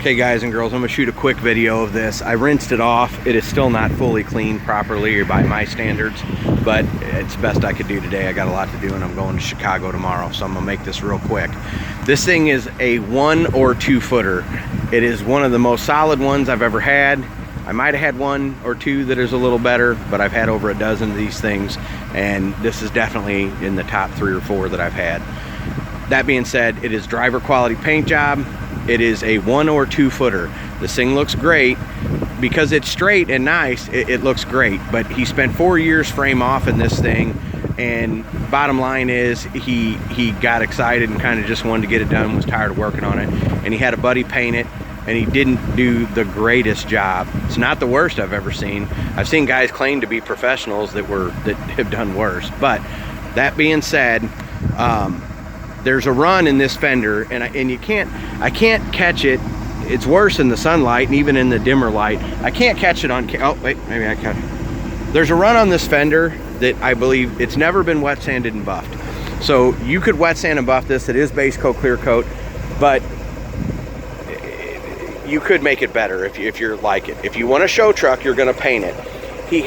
Okay guys and girls, I'm gonna shoot a quick video of this. I rinsed it off. It is still not fully cleaned properly by my standards, but it's the best I could do today. I got a lot to do and I'm going to Chicago tomorrow, so I'm gonna make this real quick. This thing is a 1 or 2 footer. It is one of the most solid ones I've ever had. I might have had 1 or 2 that is a little better, but I've had over a dozen of these things, and this is definitely in the top 3 or 4 that I've had. That being said, it is driver quality paint job. It is a 1 or 2 footer. This thing looks great because it's straight and nice. It looks great, but he spent 4 years frame off in this thing, and bottom line is he got excited and kind of just wanted to get it done, was tired of working on it, and he had a buddy paint it, and he didn't do the greatest job. It's not the worst I've ever seen. I've seen guys claim to be professionals that have done worse. But that being said, there's a run in this fender, and I can't catch it. It's worse in the sunlight and even in the dimmer light. I can't catch it on, oh wait, maybe I can. There's a run on this fender that I believe it's never been wet sanded and buffed. So you could wet sand and buff this. It is base coat, clear coat, but you could make it better if you're like it. If you want a show truck, you're gonna paint it. He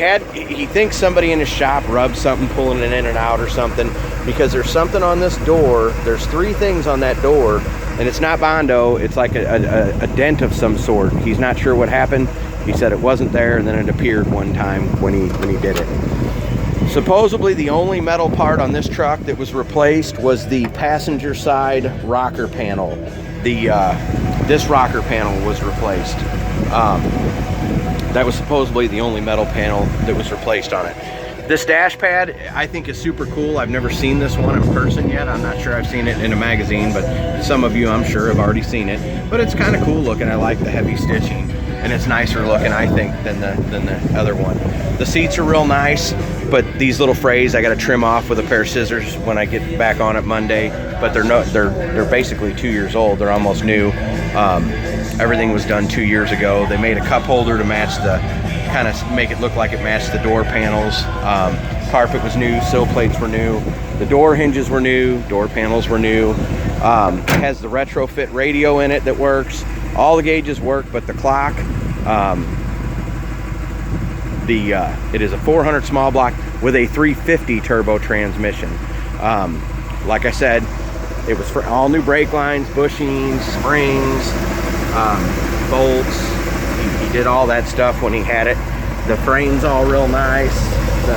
thinks somebody in his shop rubbed something pulling it in and out or something, because there's something on this door. There's 3 things on that door, and it's not Bondo. It's like a dent of some sort. He's not sure what happened. He said it wasn't there, and then it appeared one time when he did it. Supposedly the only metal part on this truck that was replaced was the passenger side rocker panel. This rocker panel was replaced. That was supposedly the only metal panel that was replaced on it. This dash pad I think is super cool. I've never seen this one in person yet. I'm not sure. I've seen it in a magazine, but some of you I'm sure have already seen it. But it's kind of cool looking. I like the heavy stitching, and it's nicer looking, I think, than the other one. The seats are real nice, but these little frays I got to trim off with a pair of scissors when I get back on it Monday. But they're basically 2 years old. They're almost new. Everything was done 2 years ago. They made a cup holder to match kind of make it look like it matched the door panels. Carpet was new, sill plates were new, the door hinges were new, door panels were new. It has the retrofit radio in it that works. All the gauges work but the clock. It is a 400 small block with a 350 turbo transmission. Like I said, it was for all new brake lines, bushings, springs, bolts. He did all that stuff when he had it. The frame's all real nice. The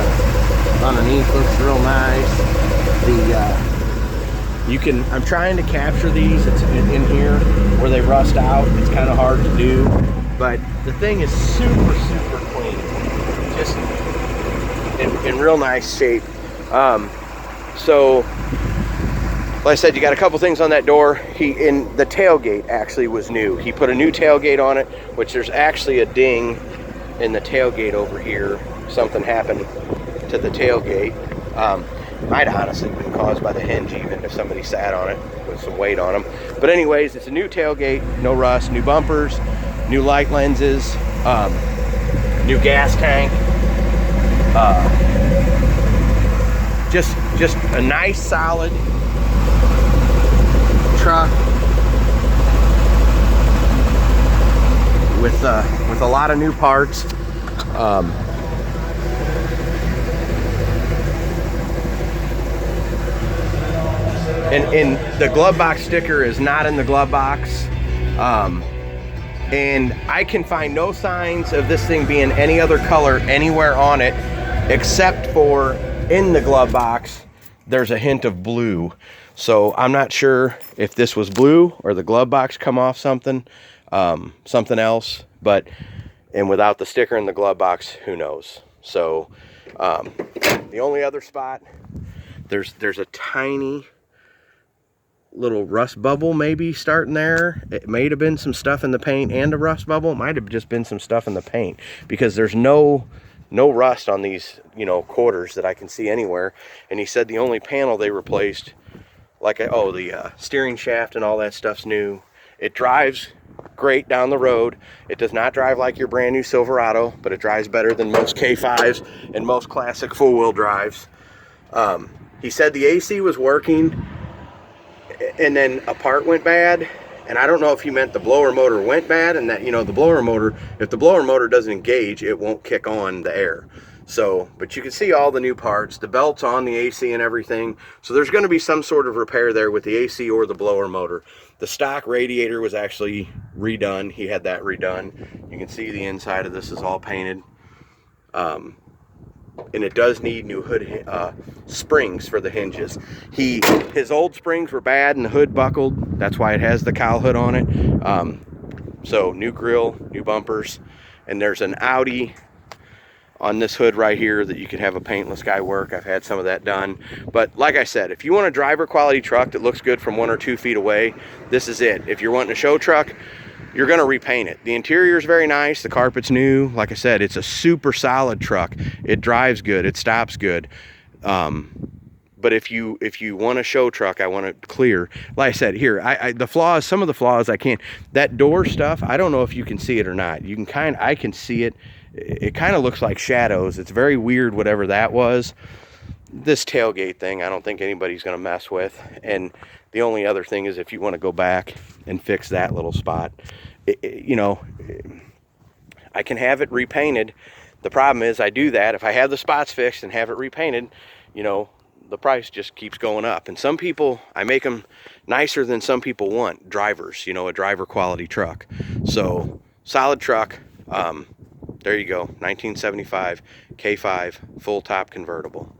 underneath looks real nice. I'm trying to capture these. It's in here where they rust out. It's kind of hard to do, but the thing is super clean. Just in real nice shape. So like I said, you got a couple things on that door. The tailgate actually was new. He put a new tailgate on it, which there's actually a ding in the tailgate over here. Something happened to the tailgate. Might honestly been caused by the hinge, even if somebody sat on it with some weight on them. But anyways, it's a new tailgate, no rust, new bumpers, new light lenses, new gas tank. Just a nice solid truck with a lot of new parts. And the glove box sticker is not in the glove box, and I can find no signs of this thing being any other color anywhere on it, except for in the glove box there's a hint of blue. So I'm not sure if this was blue or the glove box come off something else, and without the sticker in the glove box, who knows? So the only other spot, there's a tiny little rust bubble maybe starting there. It may have been some stuff in the paint and a rust bubble. It might have just been some stuff in the paint, because there's no rust on these, quarters that I can see anywhere. And he said the only panel they replaced, the steering shaft and all that stuff's new. It drives great down the road. It does not drive like your brand new Silverado, but it drives better than most K5s and most classic full-wheel drives. He said the AC was working, and then a part went bad, And I don't know if he meant the blower motor went bad, and that, you know, the blower motor, if the blower motor doesn't engage, it won't kick on the air. So, but you can see all the new parts, the belts on the AC and everything. So there's going to be some sort of repair there with the AC or the blower motor. The stock radiator was actually redone. He had that redone. You can see the inside of this is all painted. And it does need new hood springs for the hinges. His old springs were bad and the hood buckled. That's why it has the cowl hood on it. So new grill, new bumpers, and there's an Audi on this hood right here that you can have a paintless guy work. I've had some of that done. But like I said, if you want a driver quality truck that looks good from 1 or 2 feet away, this is it. If you're wanting a show truck, you're going to repaint it. The interior is very nice. The carpet's new. Like I said, it's a super solid truck. It drives good. It stops good. But if you want a show truck, I want it clear. Like I said, here, the flaws, some of the flaws I can't. That door stuff, I don't know if you can see it or not. You can I can see it. It kind of looks like shadows. It's very weird, whatever that was. This tailgate thing, I don't think anybody's going to mess with. And the only other thing is if you want to go back and fix that little spot, you know, I can have it repainted. The problem is I do that. If I have the spots fixed and have it repainted, you know, the price just keeps going up. And some people, I make them nicer than some people want. Drivers, you know, a driver quality truck. So solid truck. There you go, 1975 K5 full top convertible.